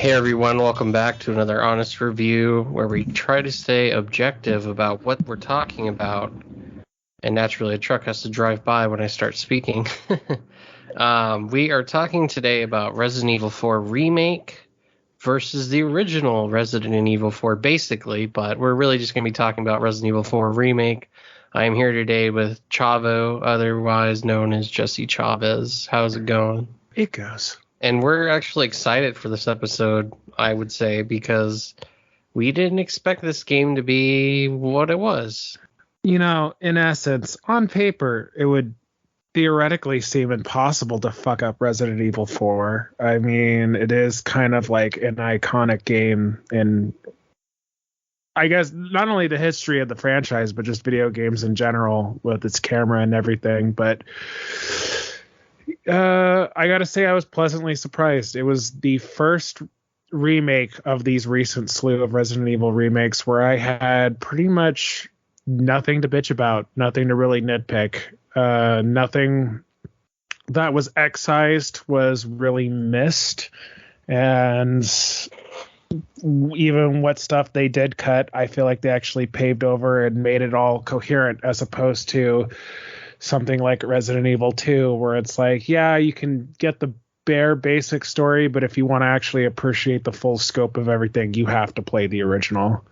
Hey everyone, welcome back to another honest review where we try to stay objective about what we're talking about. And naturally, a truck has to drive by when I start speaking. We are talking today about Resident Evil 4 Remake versus the original Resident Evil 4, basically, but we're really just going to be talking about Resident Evil 4 Remake. I am here today with Chavo, otherwise known as Jesse Chavez. How's it going? It goes. And we're actually excited for this episode, I would say, because we didn't expect this game to be what it was. You know, in essence, on paper, it would theoretically seem impossible to fuck up Resident Evil 4. I mean, it is kind of like an iconic game in, I guess, not only the history of the franchise, but just video games in general with its camera and everything. But I gotta say, I was pleasantly surprised. It was the first remake of these recent slew of Resident Evil remakes where I had pretty much nothing to bitch about, nothing to really nitpick. Nothing that was excised was really missed, and even what stuff they did cut, I feel like they actually paved over and made it all coherent, as opposed to something like Resident Evil 2, where it's like, yeah, you can get the bare basic story, but if you want to actually appreciate the full scope of everything, you have to play the original.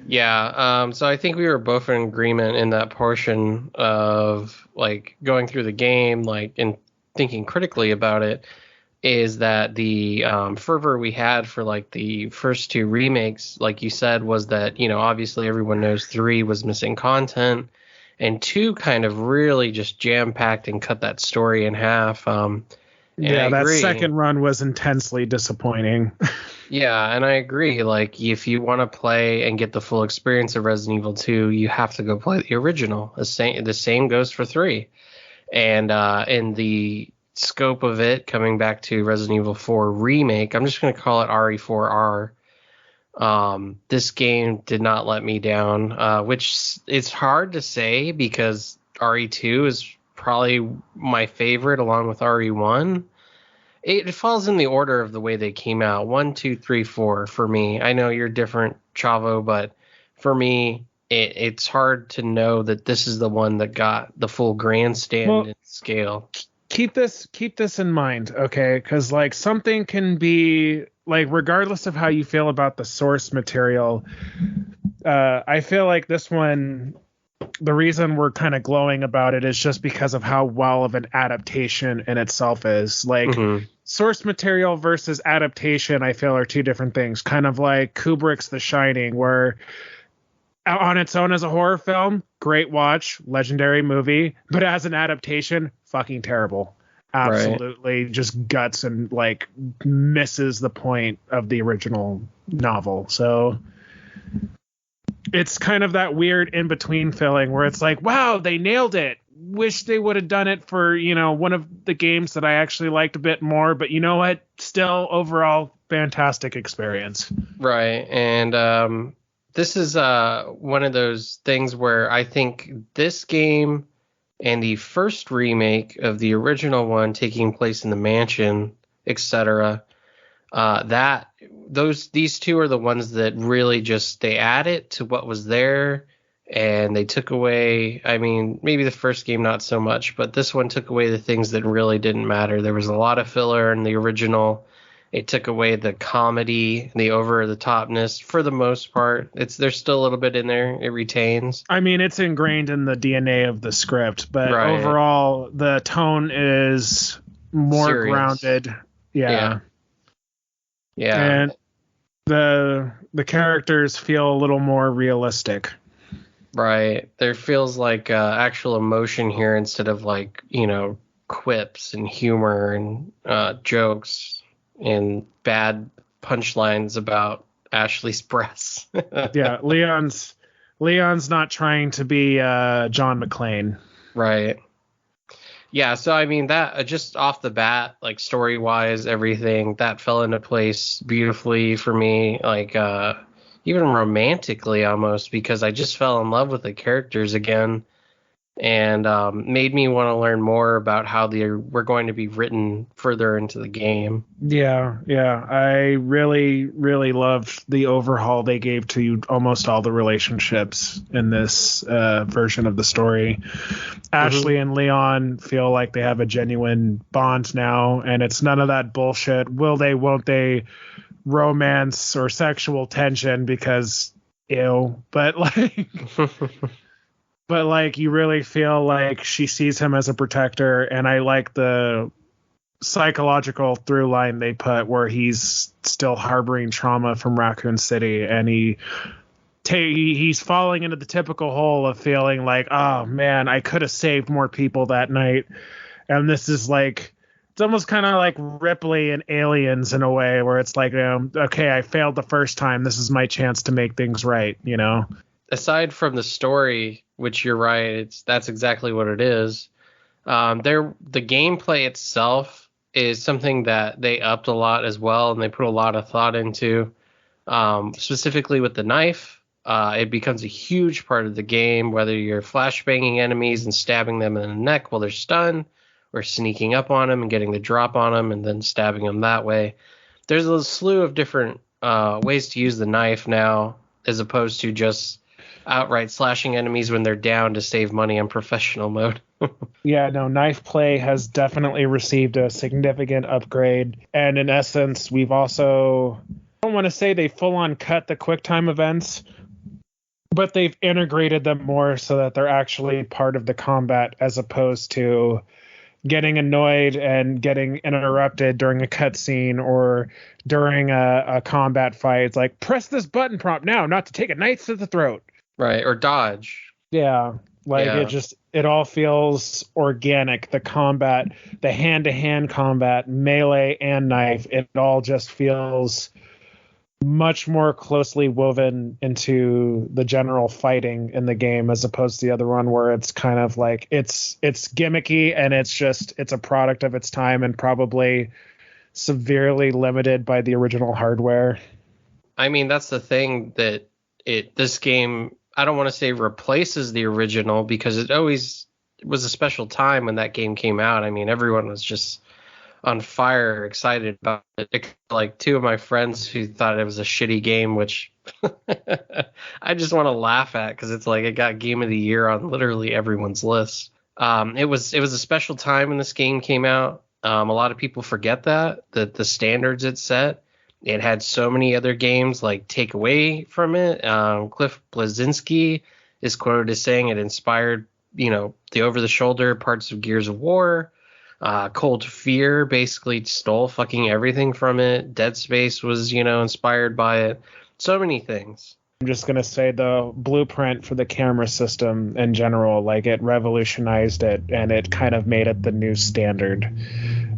Yeah, so I think we were both in agreement in that portion of like going through the game, like, and thinking critically about it, is that the fervor we had for like the first two remakes, like you said, was that, you know, obviously everyone knows 3 was missing content, and 2 kind of really just jam-packed and cut that story in half. Yeah, that second run was intensely disappointing. Yeah, and I agree. Like, if you want to play and get the full experience of Resident Evil 2, you have to go play the original. The same goes for 3. And in the scope of it, coming back to Resident Evil 4 Remake, I'm just going to call it RE4R. This game did not let me down, which it's hard to say because RE2 is probably my favorite along with RE1. It falls in the order of the way they came out. 1, 2, 3, 4 for me. I know you're different, Chavo, but for me, it's hard to know that this is the one that got the full grandstand scale. Keep this in mind, okay? Because like something can be like, regardless of how you feel about the source material, I feel like this one, the reason we're kind of glowing about it is just because of how well of an adaptation in itself is. Like, source material versus adaptation, I feel, are two different things. Kind of like Kubrick's The Shining, where on its own as a horror film, great watch, legendary movie, but as an adaptation, fucking terrible. Absolutely, right. Just guts and like misses the point of the original novel. So it's kind of that weird in-between feeling where it's like, wow, they nailed it. Wish they would have done it for, you know, one of the games that I actually liked a bit more. But you know what? Still, overall, fantastic experience. Right. And this is one of those things where I think this game and the first remake of the original one taking place in the mansion, etc., these two are the ones that really just, they added to what was there and they took away, I mean, maybe the first game not so much, but this one took away the things that really didn't matter. There was a lot of filler in the original. It took away the comedy, the over-the-topness for the most part. There's still a little bit in there. It retains. I mean, it's ingrained in the DNA of the script, but overall, the tone is more serious, grounded. Yeah. And the characters feel a little more realistic. Right. There feels like actual emotion here instead of like, you know, quips and humor and jokes and bad punchlines about Ashley's breasts. Yeah, Leon's not trying to be John McClane. Right. Yeah, so I mean that just off the bat, like story-wise, everything that fell into place beautifully for me, like even romantically almost, because I just fell in love with the characters again. and made me want to learn more about how they were going to be written further into the game. Yeah, yeah. I really, really loved the overhaul they gave to almost all the relationships in this version of the story. Ashley and Leon feel like they have a genuine bond now, and it's none of that bullshit. Will they, won't they, romance or sexual tension, because ew. But like, but like, you really feel like she sees him as a protector, and I like the psychological through line they put where he's still harboring trauma from Raccoon City, and he's falling into the typical hole of feeling like, oh man, I could have saved more people that night. And this is like, it's almost kind of like Ripley and Aliens in a way, where it's like, okay, I failed the first time, this is my chance to make things right, you know? Aside from the story, which you're right, that's exactly what it is. The gameplay itself is something that they upped a lot as well, and they put a lot of thought into. Specifically with the knife, it becomes a huge part of the game, whether you're flashbanging enemies and stabbing them in the neck while they're stunned, or sneaking up on them and getting the drop on them and then stabbing them that way. There's a slew of different ways to use the knife now, as opposed to just outright slashing enemies when they're down to save money on professional mode. Yeah, no, knife play has definitely received a significant upgrade. And in essence, we've also, I don't want to say they full on cut the QuickTime events, but they've integrated them more so that they're actually part of the combat, as opposed to getting annoyed and getting interrupted during a cutscene or during a combat fight. It's like, press this button prompt now, not to take a knife to the throat. Right, or dodge. Yeah, like Yeah. it all feels organic. The combat, the hand-to-hand combat, melee and knife, it all just feels much more closely woven into the general fighting in the game, as opposed to the other one where it's kind of like it's gimmicky, and it's a product of its time and probably severely limited by the original hardware. I mean, that's the thing that this game, I don't want to say replaces the original, because it always was a special time when that game came out. I mean, everyone was just on fire, excited about it. Like two of my friends who thought it was a shitty game, which I just want to laugh at, because it's like it got Game of the Year on literally everyone's list. It was a special time when this game came out. A lot of people forget that the standards it set. It had so many other games like take away from it. Cliff Bleszinski is quoted as saying it inspired, the over-the-shoulder parts of Gears of War. Cold Fear basically stole fucking everything from it. Dead Space was, inspired by it. So many things. I'm just going to say the blueprint for the camera system in general, like it revolutionized it, and it kind of made it the new standard.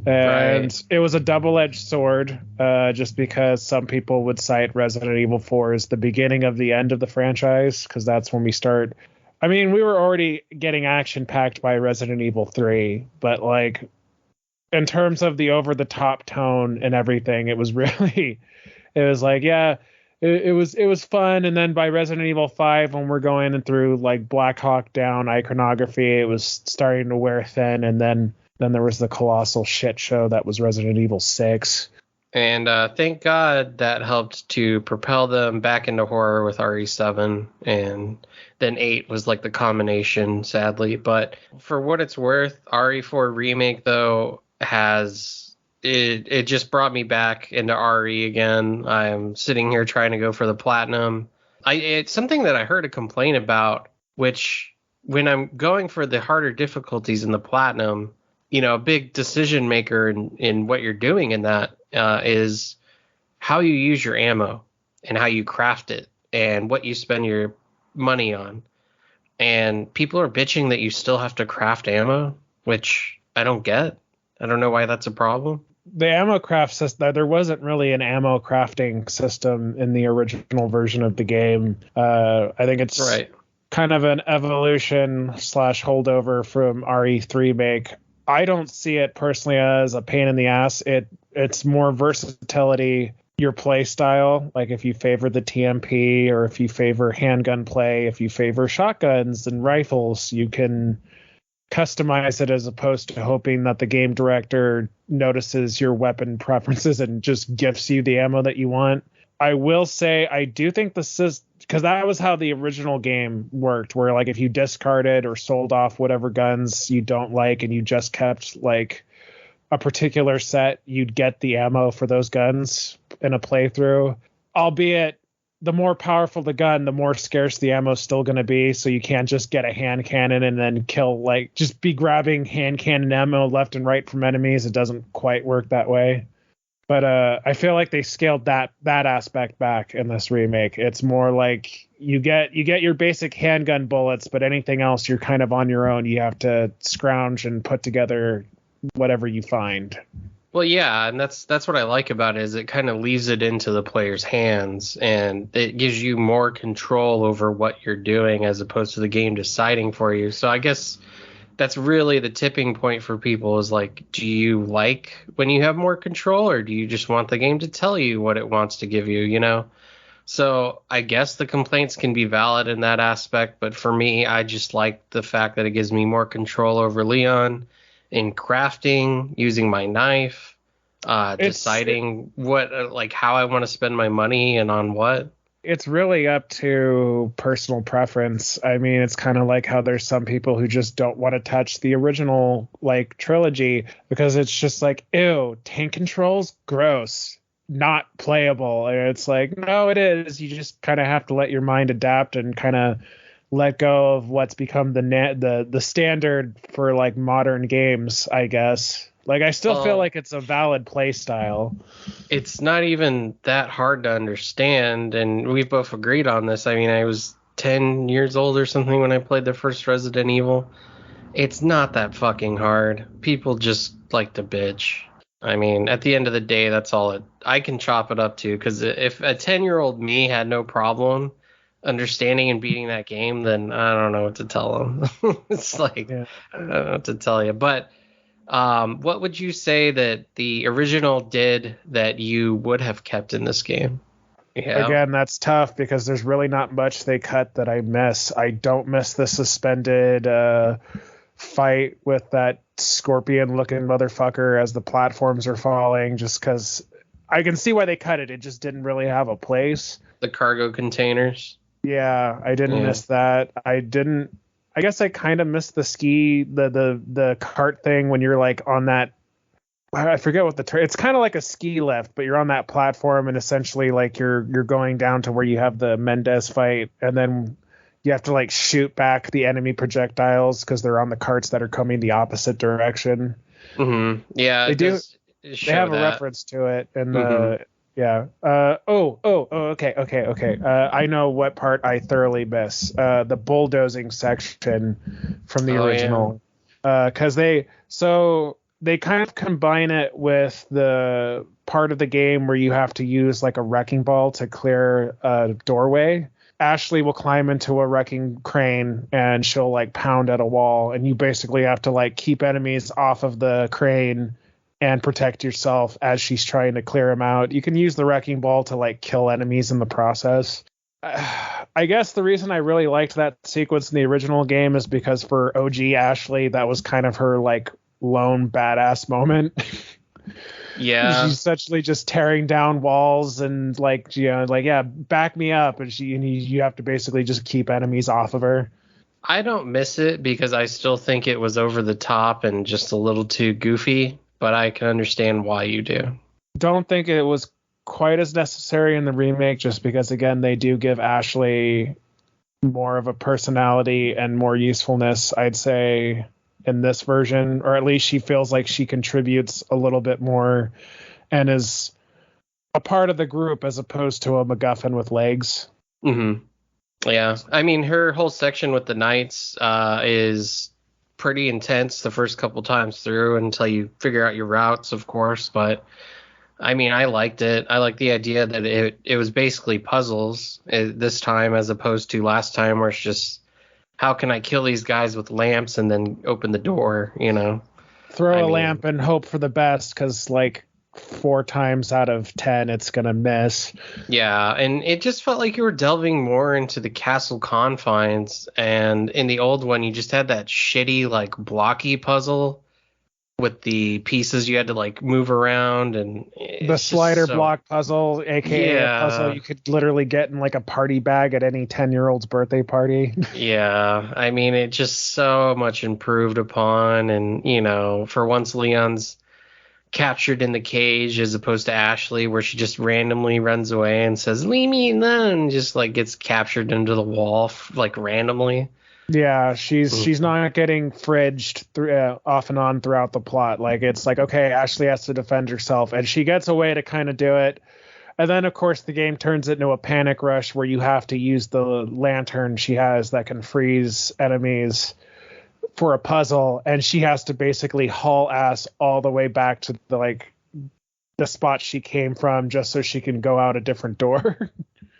And It was a double-edged sword, just because some people would cite Resident Evil 4 as the beginning of the end of the franchise, because that's when we start. I mean, we were already getting action-packed by Resident Evil 3, but like in terms of the over-the-top tone and everything, it was really, it was like, yeah, it was fun. And then by Resident Evil 5, when we're going through like Black Hawk Down iconography, it was starting to wear thin, and then there was the colossal shit show that was Resident Evil 6. And thank God that helped to propel them back into horror with RE7. And then 8 was like the combination, sadly. But for what it's worth, RE4 Remake, though, it just brought me back into RE again. I'm sitting here trying to go for the platinum. It's something that I heard a complaint about, which when I'm going for the harder difficulties in the platinum, a big decision maker in what you're doing in that is how you use your ammo and how you craft it and what you spend your money on. And people are bitching that you still have to craft ammo, which I don't get. I don't know why that's a problem. The ammo craft system, there wasn't really an ammo crafting system in the original version of the game. I think it's kind of an evolution / holdover from RE3 Make. I don't see it personally as a pain in the ass. It's more versatility your play style. Like if you favor the TMP or if you favor handgun play, if you favor shotguns and rifles, you can customize it as opposed to hoping that the game director notices your weapon preferences and just gifts you the ammo that you want. I will say I do think this is because that was how the original game worked, where like if you discarded or sold off whatever guns you don't like and you just kept like a particular set, you'd get the ammo for those guns in a playthrough. Albeit the more powerful the gun, the more scarce the ammo is still going to be. So you can't just get a hand cannon and then kill, like, just be grabbing hand cannon ammo left and right from enemies. It doesn't quite work that way. But I feel like they scaled that aspect back in this remake. It's more like you get your basic handgun bullets, but anything else you're kind of on your own. You have to scrounge and put together whatever you find. Well, yeah, and that's what I like about it, is it kind of leaves it into the player's hands, and it gives you more control over what you're doing as opposed to the game deciding for you. So I guess that's really the tipping point for people, is like, do you like when you have more control, or do you just want the game to tell you what it wants to give you, you know? So I guess the complaints can be valid in that aspect, but for me, I just like the fact that it gives me more control over Leon in crafting, using my knife, deciding what, like, how I want to spend my money and on what. It's really up to personal preference. I mean, it's kind of like how there's some people who just don't want to touch the original, like, trilogy because it's just like, ew, tank controls, gross, not playable. And it's like, no, it is. You just kind of have to let your mind adapt and kind of let go of what's become the standard for like modern games, I guess. Like I still feel like it's a valid play style. It's not even that hard to understand, and we've both agreed on this. I mean, I was 10 years old or something when I played the first Resident Evil. It's not that fucking hard. People just like to bitch. I mean, at the end of the day, that's all I can chop it up to, because if a 10-year-old me had no problem understanding and beating that game, then I don't know what to tell them. It's like, yeah. I don't know what to tell you. But what would you say that the original did that you would have kept in this game? Yeah. Again, that's tough because there's really not much they cut that I miss. I don't miss the suspended fight with that scorpion-looking motherfucker as the platforms are falling, just because I can see why they cut it. It just didn't really have a place. The cargo containers. Yeah, I didn't miss that. I guess I kind of missed the the cart thing when you're like on that. I forget what the term. It's kind of like a ski lift, but you're on that platform and essentially like you're going down to where you have the Mendez fight, and then you have to like shoot back the enemy projectiles because they're on the carts that are coming the opposite direction. Mm-hmm. Yeah, they do. They have a reference to it in the. Yeah. Okay. I know what part I thoroughly miss. The bulldozing section from the original. Because they kind of combine it with the part of the game where you have to use like a wrecking ball to clear a doorway. Ashley will climb into a wrecking crane and she'll like pound at a wall, and you basically have to like keep enemies off of the crane and protect yourself as she's trying to clear them out. You can use the wrecking ball to like kill enemies in the process. I guess the reason I really liked that sequence in the original game is because for OG Ashley, that was kind of her like lone badass moment. Yeah. She's essentially just tearing down walls and like, you know, like, yeah, back me up. And you have to basically just keep enemies off of her. I don't miss it because I still think it was over the top and just a little too goofy. But I can understand why you do. Don't think it was quite as necessary in the remake, just because, again, they do give Ashley more of a personality and more usefulness, I'd say, in this version. Or at least she feels like she contributes a little bit more and is a part of the group as opposed to a MacGuffin with legs. Mm-hmm. Yeah. I mean, her whole section with the knights is pretty intense the first couple times through until you figure out your routes, of course. But I mean, I liked it. I like the idea that it was basically puzzles this time as opposed to last time where it's just, how can I kill these guys with lamps and then open the door, you know? Throw a lamp and hope for the best, because like 4 times out of 10 it's gonna miss. Yeah, and it just felt like you were delving more into the castle confines, and in the old one you just had that shitty like blocky puzzle with the pieces you had to like move around, and The it's just slider so block puzzle, aka a puzzle yeah. you could literally get in like a party bag at any 10-year-old's birthday party. Yeah, I mean, it just so much improved upon, and for once Leon's captured in the cage as opposed to Ashley, where she just randomly runs away and says, "Leave me alone," and just like gets captured into the wall like randomly. Yeah, she's Mm. not getting fridged through off and on throughout the plot. Like it's like, okay, Ashley has to defend herself, and she gets a way to kind of do it. And then of course the game turns into a panic rush where you have to use the lantern she has that can freeze enemies for a puzzle, and she has to basically haul ass all the way back to the spot she came from just so she can go out a different door.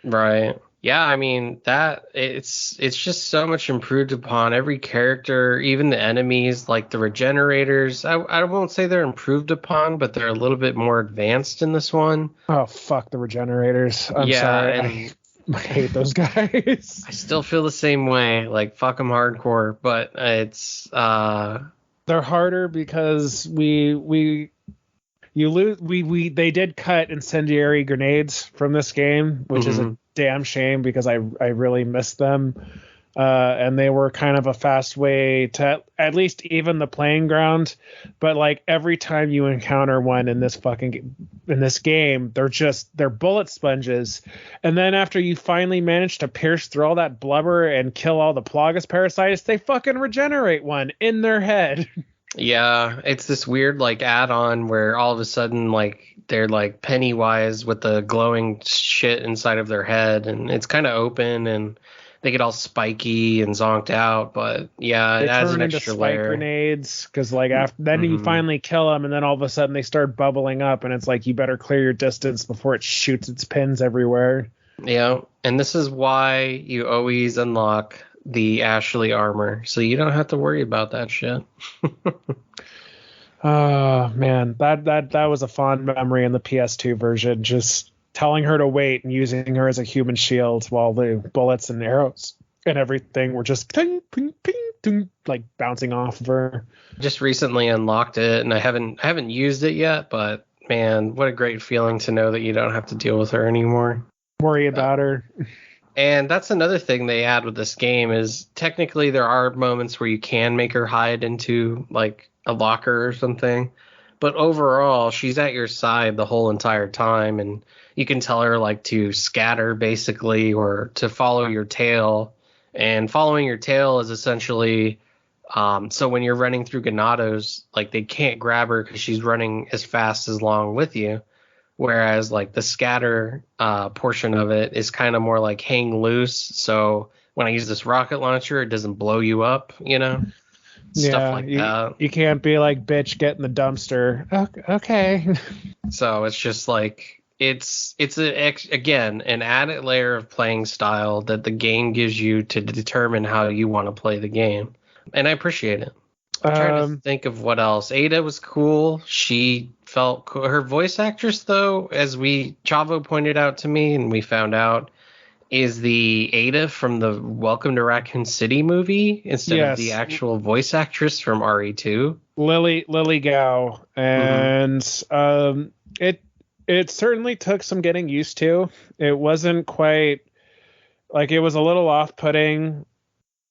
Right. Yeah, I mean that it's just so much improved upon every character, even the enemies, like the regenerators. I won't say they're improved upon, but they're a little bit more advanced in this one. Oh fuck the regenerators. I'm Yeah, sorry. and I hate those guys. I still feel the same way. Like fuck them hardcore, but it's They're harder because we you lose we they did cut incendiary grenades from this game, which is a mhm. damn shame because I really miss them. And they were kind of a fast way to at least even the playing ground. But like every time you encounter one in this game, they're bullet sponges. And then after you finally manage to pierce through all that blubber and kill all the Plagas parasites, they fucking regenerate one in their head. Yeah, it's this weird like add-on where all of a sudden like they're like Pennywise with the glowing shit inside of their head, and it's kind of open, and they get all spiky and zonked out, but yeah, it They adds an turn into extra spike layer. grenades because like after then you Hmm. finally kill them, and then all of a sudden they start bubbling up, and it's like you better clear your distance before it shoots its pins everywhere. Yeah, and this is why you always unlock the Ashley armor, so you don't have to worry about that shit. Oh man, that was a fond memory in the PS2 version. Just telling her to wait and using her as a human shield while the bullets and arrows and everything were just ping, ping, ping, ping, like bouncing off of her. Just recently unlocked it, and I haven't used it yet, but man, what a great feeling to know that you don't have to deal with her anymore. Worry Uh, about her. And that's another thing they add with this game is technically there are moments where you can make her hide into like a locker or something. But overall, she's at your side the whole entire time, and you can tell her like to scatter basically or to follow your tail. And following your tail is essentially so when you're running through Ganados, like they can't grab her because she's running as fast as long with you. Whereas like the scatter portion of it is kind of more like hang loose. So when I use this rocket launcher, it doesn't blow you up, stuff Yeah, like that. you can't be like, bitch, get in the dumpster. Okay. So it's just like again an added layer of playing style that the game gives you to determine how you want to play the game, and I appreciate it. I'm trying to think of what else. Ada was cool. She felt cool. Her voice actress, though, as Chavo pointed out to me, and we found out, is the Ada from the Welcome to Raccoon City movie instead of the Yes, actual voice actress from RE2. Lily Gao, Mm-hmm. and it certainly took some getting used to. It wasn't quite like, it was a little off-putting,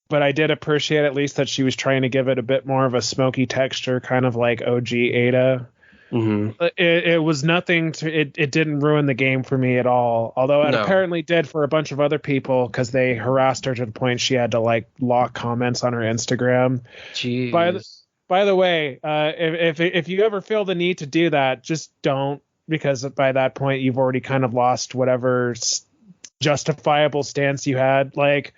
but I did appreciate at least that she was trying to give it a bit more of a smoky texture, kind of like OG Ada. Mm-hmm. It was nothing to it didn't ruin the game for me at all, although it No. apparently did for a bunch of other people because they harassed her to the point she had to like lock comments on her Instagram. By the, Jeez. by the way, if you ever feel the need to do that, just don't, because by that point you've already kind of lost whatever justifiable stance you had. Like,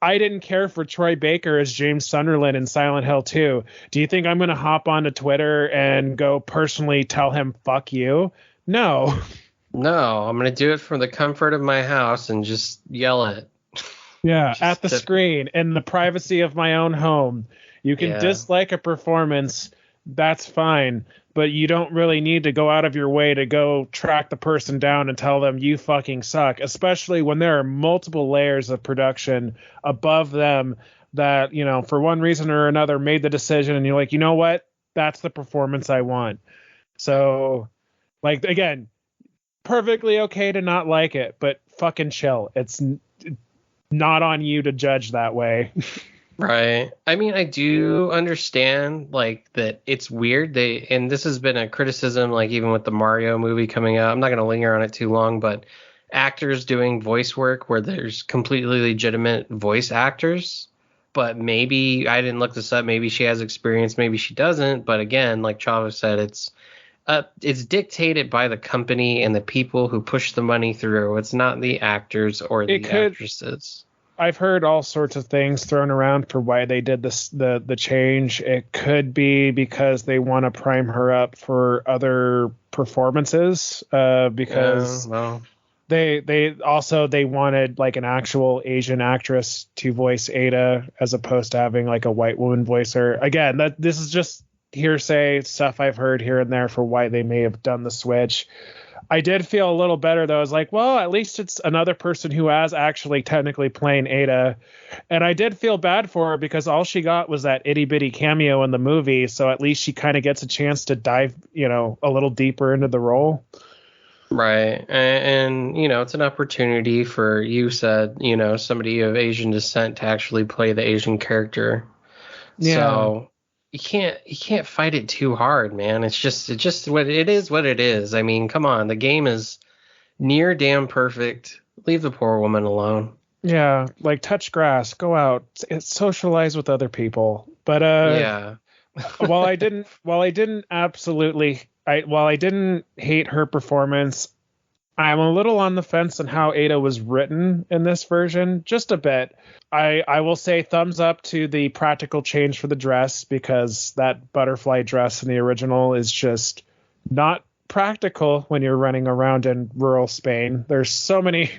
I didn't care for Troy Baker as James Sunderland in Silent Hill 2. Do you think I'm going to hop onto Twitter and go personally tell him fuck you? No. No, I'm gonna do it from the comfort of my house and just yell it. Yeah, at Just the to, screen in the privacy of my own home. You can yeah. dislike a performance, that's fine, but you don't really need to go out of your way to go track the person down and tell them you fucking suck, especially when there are multiple layers of production above them that, you know, for one reason or another made the decision and you're like, you know what? That's the performance I want. So, like, again, perfectly okay to not like it, but fucking chill. It's not on you to judge that way. Right. I mean, I do understand like that it's weird. And this has been a criticism, like even with the Mario movie coming out. I'm not going to linger on it too long, but actors doing voice work where there's completely legitimate voice actors, but maybe I didn't look this up. Maybe she has experience, maybe she doesn't. But again, like Chava said, it's dictated by the company and the people who push the money through. It's not the actors or the actresses. I've heard all sorts of things thrown around for why they did this, the change. It could be because they want to prime her up for other performances, because they wanted like an actual Asian actress to voice Ada as opposed to having like a white woman voice her. Again, this is just hearsay stuff I've heard here and there for why they may have done the switch. I did feel a little better though. I was like, well, at least it's another person who has actually technically playing Ada. And I did feel bad for her because all she got was that itty bitty cameo in the movie. So at least she kind of gets a chance to dive, you know, a little deeper into the role. Right. And you know, it's an opportunity for, you said, you know, somebody of Asian descent to actually play the Asian character. Yeah. So you can't fight it too hard, man. It's just what it is. I mean, come on, the game is near damn perfect. Leave the poor woman alone. Yeah, like touch grass, go out, socialize with other people. But yeah. while I didn't hate her performance, I'm a little on the fence on how Ada was written in this version, just a bit. I will say thumbs up to the practical change for the dress, because that butterfly dress in the original is just not practical when you're running around in rural Spain. There's so many.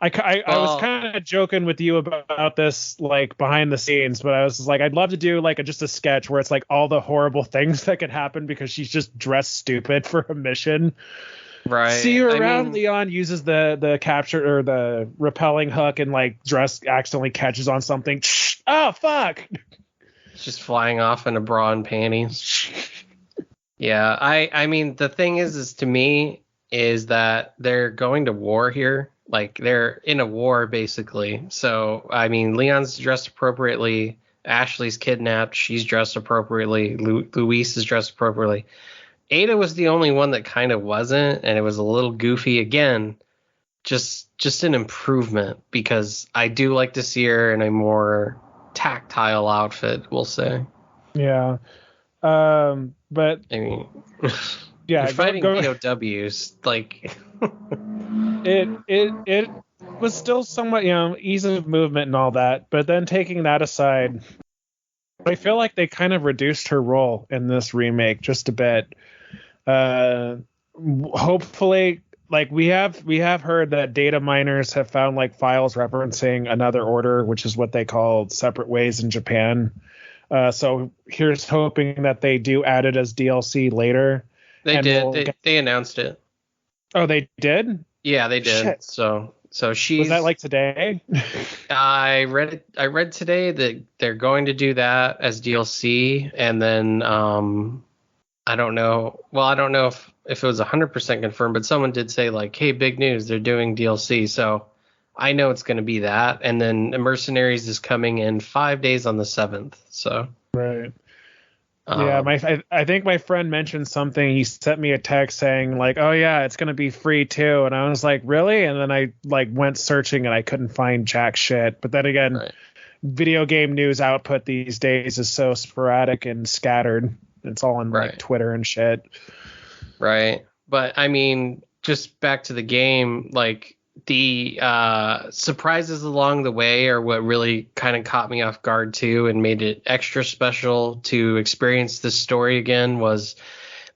I was kind of joking with you about this, like behind the scenes, but I was like, I'd love to do like just a sketch where it's like all the horrible things that could happen because she's just dressed stupid for a mission. Right. See you around. Leon uses the capture or the repelling hook and like dress accidentally catches on something. Oh fuck! It's just flying off in a bra and panties. Yeah, I mean the thing is to me is that they're going to war here. Like they're in a war basically. So I mean Leon's dressed appropriately. Ashley's kidnapped. She's dressed appropriately. Luis is dressed appropriately. Ada was the only one that kind of wasn't, and it was a little goofy. Again, just an improvement, because I do like to see her in a more tactile outfit, we'll say. Yeah. But I mean, yeah, you're fighting POWs, like it was still somewhat, you know, ease of movement and all that, but then taking that aside, I feel like they kind of reduced her role in this remake just a bit. Hopefully, like we have heard that data miners have found like files referencing another order, which is what they call separate ways in Japan. So here's hoping that they do add it as DLC later. They did. They announced it. Oh, they did? Yeah, they did. Shit. So she's. Was that like today? I read today that they're going to do that as DLC, and then I don't know. Well, I don't know if it was 100% confirmed, but someone did say like, "Hey, big news! They're doing DLC." So I know it's going to be that, and then Mercenaries is coming in 5 days on the 7th. So right. Yeah, I think my friend mentioned something. He sent me a text saying like, "Oh yeah, it's gonna be free too," and I was like, "Really?" And then I like went searching and I couldn't find jack shit. But then again, right. Video game news output these days is so sporadic and scattered. It's all on like Twitter and shit. Right. But I mean, just back to the game, like the surprises along the way are what really kind of caught me off guard too, and made it extra special to experience this story again, was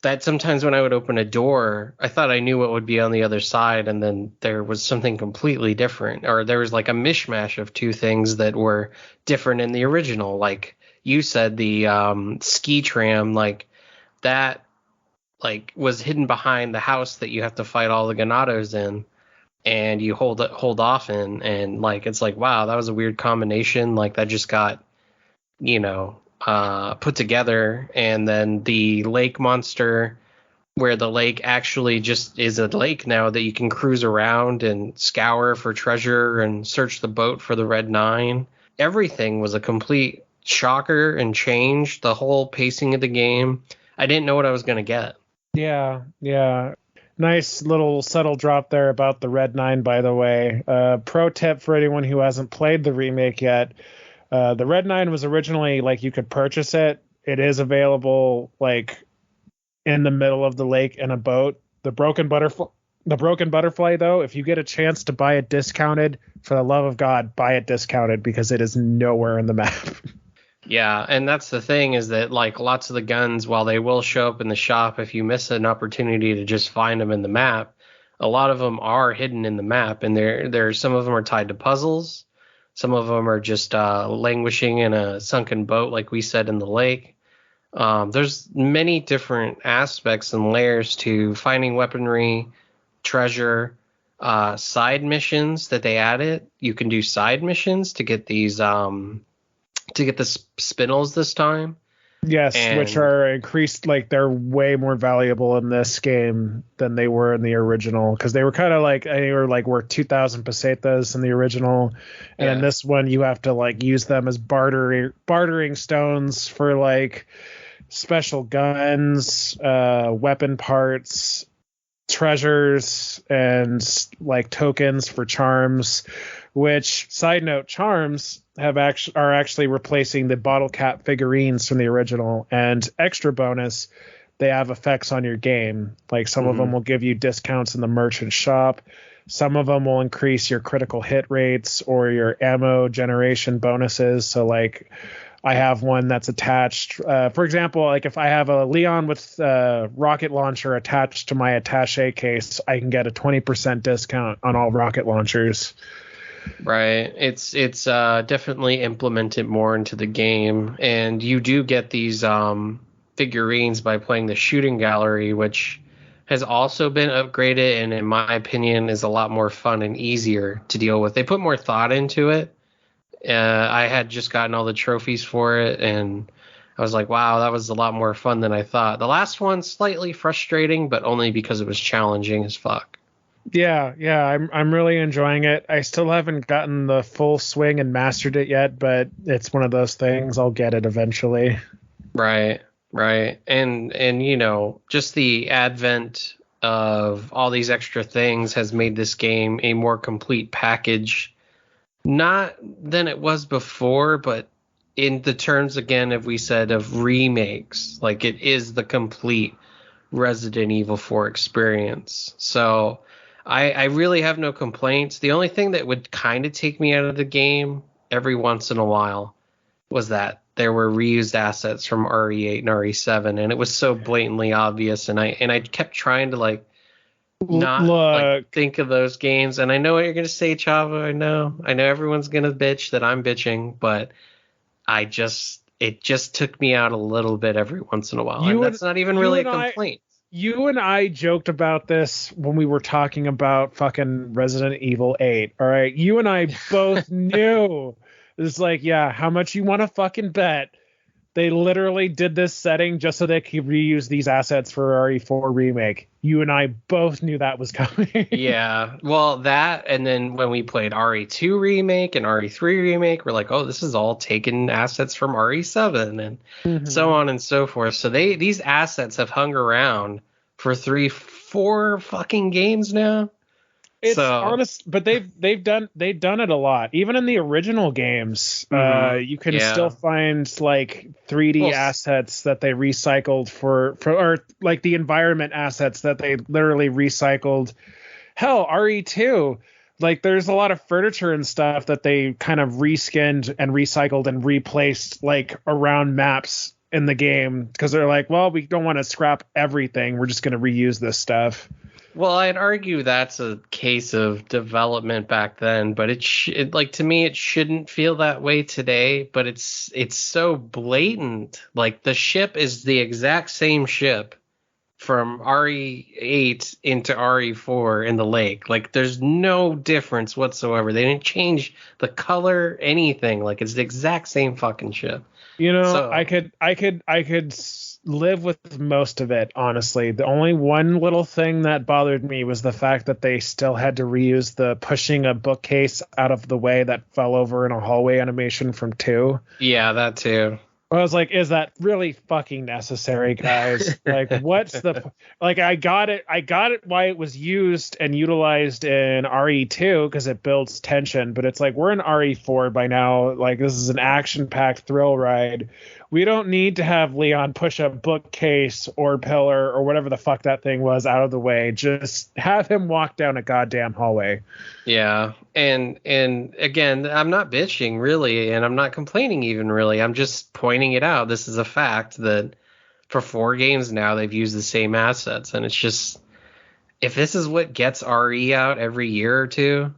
that sometimes when I would open a door, I thought I knew what would be on the other side, and then there was something completely different, or there was like a mishmash of two things that were different in the original. Like you said, the ski tram, like that like was hidden behind the house that you have to fight all the Ganados in, and you hold off in, and like it's like, wow, that was a weird combination. Like that just got, put together. And then the lake monster, where the lake actually just is a lake now that you can cruise around and scour for treasure and search the boat for the Red Nine. Everything was a complete shocker and change the whole pacing of the game. I didn't know what I was going to get. Yeah, yeah. Nice little subtle drop there about the Red 9, by the way. Pro tip for anyone who hasn't played the remake yet. The Red 9 was originally like you could purchase it. It is available like in the middle of the lake in a boat. The broken butterfly though, if you get a chance to buy it discounted, for the love of God, buy it discounted because it is nowhere in the map. Yeah, and that's the thing, is that like lots of the guns, while they will show up in the shop, if you miss an opportunity to just find them in the map, a lot of them are hidden in the map, and there some of them are tied to puzzles. Some of them are just languishing in a sunken boat, like we said, in the lake. There's many different aspects and layers to finding weaponry, treasure, side missions that they added. You can do side missions to get these to get the spinels this time. Yes, which are increased, like they're way more valuable in this game than they were in the original, because they were kind of like, they were like worth 2,000 pesetas in the original, and in this one you have to like use them as bartering stones for like special guns, weapon parts, treasures, and like tokens for charms. Which, side note, charms are actually replacing the bottle cap figurines from the original. And extra bonus, they have effects on your game. Like some of them will give you discounts in the merchant shop. Some of them will increase your critical hit rates or your ammo generation bonuses. So like I have one that's attached. For example, like if I have a Leon with rocket launcher attached to my attaché case, I can get a 20% discount on all rocket launchers. Right. It's definitely implemented more into the game, and you do get these figurines by playing the shooting gallery, which has also been upgraded and in my opinion is a lot more fun and easier to deal with. They put more thought into it. I had just gotten all the trophies for it, and I was like, wow, that was a lot more fun than I thought. The last one, slightly frustrating, but only because it was challenging as fuck. Yeah, I'm really enjoying it. I still haven't gotten the full swing and mastered it yet, but it's one of those things. I'll get it eventually. Right. And just the advent of all these extra things has made this game a more complete package, not than it was before, but in the terms, again, if we said of remakes, like it is the complete Resident Evil 4 experience. So I really have no complaints. The only thing that would kind of take me out of the game every once in a while was that there were reused assets from RE8 and RE7, and it was so blatantly obvious. And I kept trying to like not like think of those games. And I know what you're gonna say, Chava. I know everyone's gonna bitch that I'm bitching, but it just took me out a little bit every once in a while. And that's not even really a complaint. You and I joked about this when we were talking about fucking Resident Evil 8. All right. You and I both knew. It's like, yeah, how much you want to fucking bet? They literally did this setting just so they could reuse these assets for RE4 remake. You and I both knew that was coming. Yeah. Well, that, and then when we played RE2 remake and RE3 remake, we're like, oh, this is all taken assets from RE7 and so on and so forth. So these assets have hung around for 3-4 fucking games now. It's honest, but they've done it a lot. Even in the original games, you can still find like 3D assets that they recycled for or like the environment assets that they literally recycled. Hell, RE2, like there's a lot of furniture and stuff that they kind of reskinned and recycled and replaced like around maps in the game, because they're like, well, we don't want to scrap everything. We're just going to reuse this stuff. Well, I'd argue that's a case of development back then, but like to me, it shouldn't feel that way today. But it's so blatant. Like the ship is the exact same ship from RE8 into RE4 in the lake. Like, there's no difference whatsoever. They didn't change the color, anything. Like, it's the exact same fucking ship. You know, So I could live with most of it, honestly. The only one little thing that bothered me was the fact that they still had to reuse the pushing a bookcase out of the way that fell over in a hallway animation from 2. yeah, that too. I was like, is that really fucking necessary, guys? Like, what's the like? I got it why it was used and utilized in RE2 because it builds tension, but it's like we're in RE4 by now. Like, this is an action-packed thrill ride. We don't need to have Leon push a bookcase or pillar or whatever the fuck that thing was out of the way. Just have him walk down a goddamn hallway. Yeah, and again, I'm not bitching really, and I'm not complaining even really. I'm just pointing it out. This is a fact that for 4 games now they've used the same assets, and it's just, if this is what gets RE out every year or two,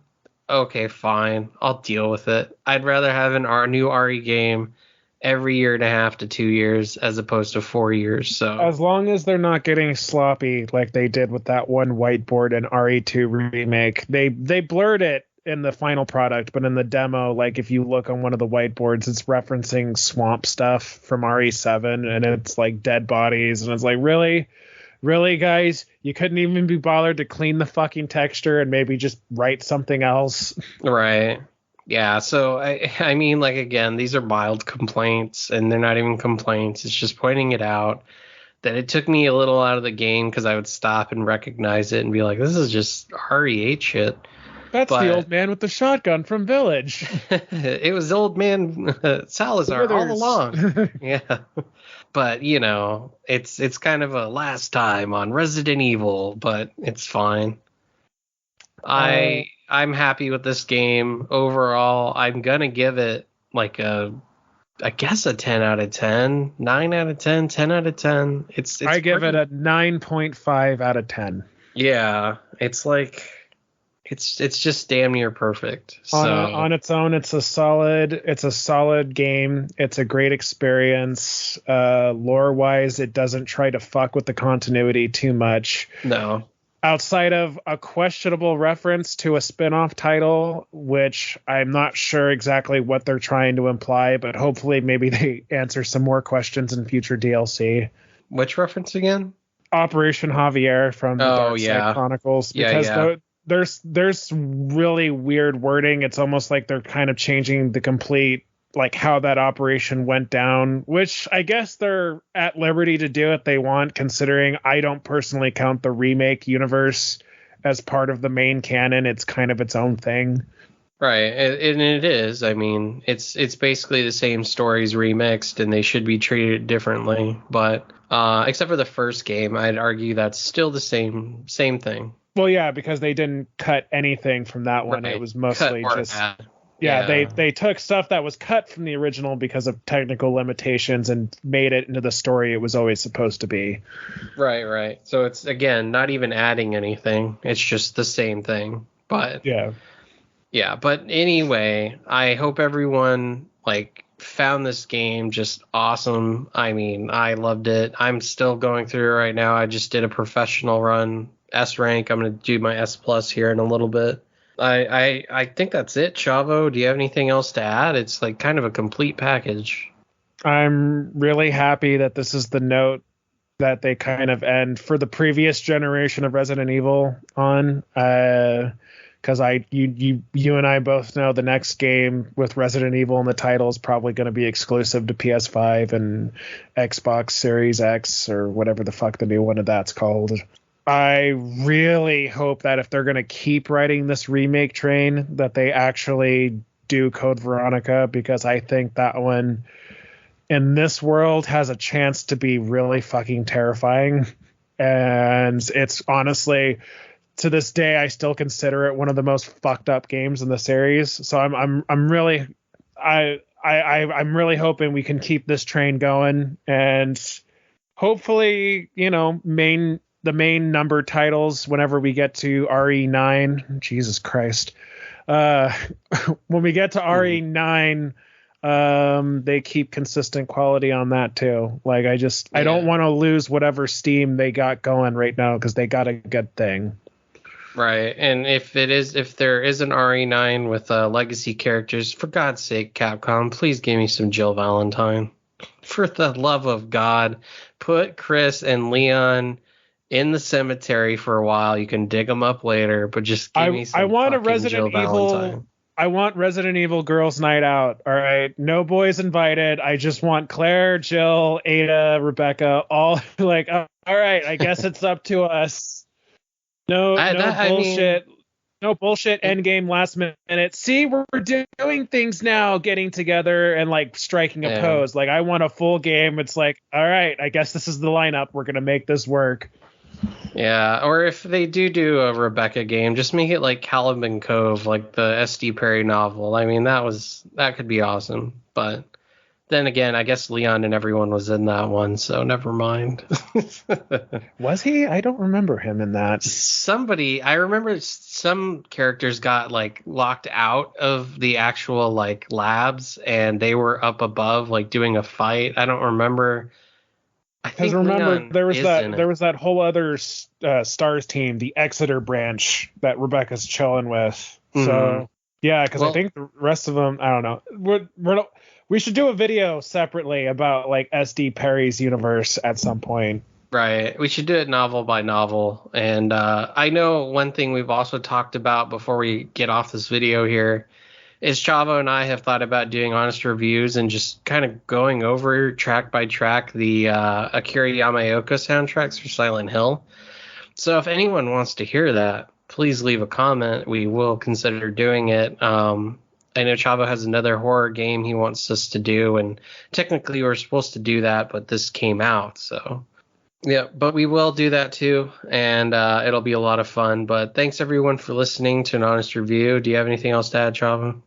okay, fine, I'll deal with it. I'd rather have a new RE game every year and a half to 2 years as opposed to 4 years. So as long as they're not getting sloppy like they did with that one whiteboard in RE2 remake, they blurred it in the final product, but in the demo, like if you look on one of the whiteboards, it's referencing swamp stuff from RE7, and it's like dead bodies, and it's like, really guys, you couldn't even be bothered to clean the fucking texture and maybe just write something else. right. Yeah, so I mean, like, again, these are mild complaints, and they're not even complaints. It's just pointing it out that it took me a little out of the game because I would stop and recognize it and be like, this is just RE8 shit. That's the old man with the shotgun from Village. It was old man Salazar all along. Yeah. But, you know, it's kind of a last time on Resident Evil, but it's fine. I'm happy with this game overall. I'm gonna give it like I guess a 10 out of 10, 9 out of 10, 10 out of 10. I give it a 9.5 out of 10. Yeah, it's like it's just damn near perfect. So on its own, it's a solid game. It's a great experience. Lore wise, it doesn't try to fuck with the continuity too much. No. Outside of a questionable reference to a spin-off title, which I'm not sure exactly what they're trying to imply, but hopefully maybe they answer some more questions in future DLC. Which reference again? Operation Javier from the Dark Side Chronicles. Because there's really weird wording. It's almost like they're kind of changing the complete, like, how that operation went down, which I guess they're at liberty to do if they want, considering I don't personally count the remake universe as part of the main canon. It's kind of its own thing. Right. And it is. I mean, it's basically the same stories remixed, and they should be treated differently. But except for the first game, I'd argue that's still the same thing. Well, yeah, because they didn't cut anything from that one. Right. It was mostly just... Yeah, they took stuff that was cut from the original because of technical limitations and made it into the story it was always supposed to be. Right. So it's, again, not even adding anything. It's just the same thing. But yeah. But anyway, I hope everyone found this game just awesome. I mean, I loved it. I'm still going through it right now. I just did a professional run, S rank. I'm going to do my S plus here in a little bit. I think that's it, Chavo. Do you have anything else to add? It's like kind of a complete package. I'm really happy that this is the note that they kind of end for the previous generation of Resident Evil on. Because you and I both know the next game with Resident Evil in the title is probably going to be exclusive to PS5 and Xbox Series X or whatever the fuck the new one of that's called. I really hope that if they're going to keep riding this remake train, that they actually do Code Veronica, because I think that one in this world has a chance to be really fucking terrifying. And it's honestly, to this day, I still consider it one of the most fucked up games in the series. So I'm really hoping we can keep this train going, and hopefully, the main number titles whenever we get to RE9. Jesus Christ. When we get to RE9, they keep consistent quality on that too. Like I don't want to lose whatever steam they got going right now because they got a good thing. Right, and if there is an RE9 with legacy characters, for God's sake, Capcom, please give me some Jill Valentine. For the love of God, put Chris and Leon in the cemetery for a while. You can dig them up later, but just give me some fucking Jill Valentine. I want Resident Evil Girls Night Out. All right, no boys invited. I just want Claire, Jill, Ada, Rebecca, all like. All right, I guess it's up to us. No bullshit. No bullshit. Endgame last minute. See, we're doing things now, getting together and like striking a pose. Like I want a full game. It's like, all right, I guess this is the lineup. We're gonna make this work. Yeah, or if they do a Rebecca game, just make it like Caliban Cove, like the S.D. Perry novel. I mean, that could be awesome. But then again, I guess Leon and everyone was in that one, so never mind. Was he? I don't remember him in that. I remember some characters got like locked out of the actual like labs, and they were up above like doing a fight. I don't remember. I think Leon there was that whole other Stars team, the Exeter branch that Rebecca's chilling with. Mm-hmm. So yeah, because I think the rest of them, I don't know. We should do a video separately about like SD Perry's universe at some point. Right. We should do it novel by novel. And I know one thing we've also talked about before we get off this video here is Chavo and I have thought about doing honest reviews and just kind of going over track by track the Akira Yamaoka soundtracks for Silent Hill. So if anyone wants to hear that, please leave a comment. We will consider doing it. I know Chavo has another horror game he wants us to do, and technically we're supposed to do that, but this came out, so yeah, but we will do that too, and it'll be a lot of fun. But thanks everyone for listening to an honest review. Do you have anything else to add, Chavo?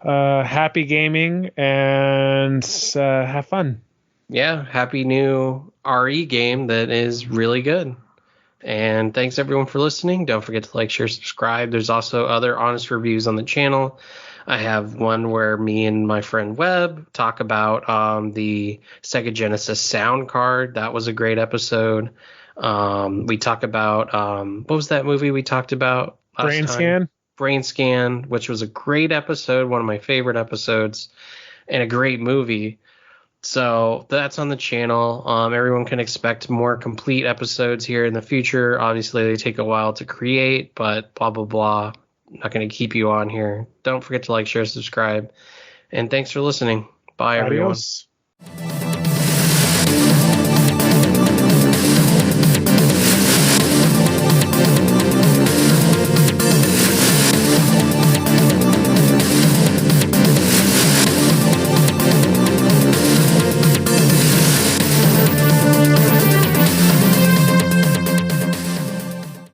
Happy gaming and have fun. Yeah, happy new RE game that is really good. And thanks everyone for listening. Don't forget to like, share, subscribe. There's also other honest reviews on the channel. I have one where me and my friend Webb talk about the Sega Genesis sound card. That was a great episode. We talk about what was that movie we talked about last Brain time? Scan? Brain Scan, which was a great episode, one of my favorite episodes, and a great movie. So that's on the channel. Everyone can expect more complete episodes here in the future. Obviously, they take a while to create, but blah, blah, blah. I'm not going to keep you on here. Don't forget to like, share, subscribe. And thanks for listening. Bye, everyone. Adios.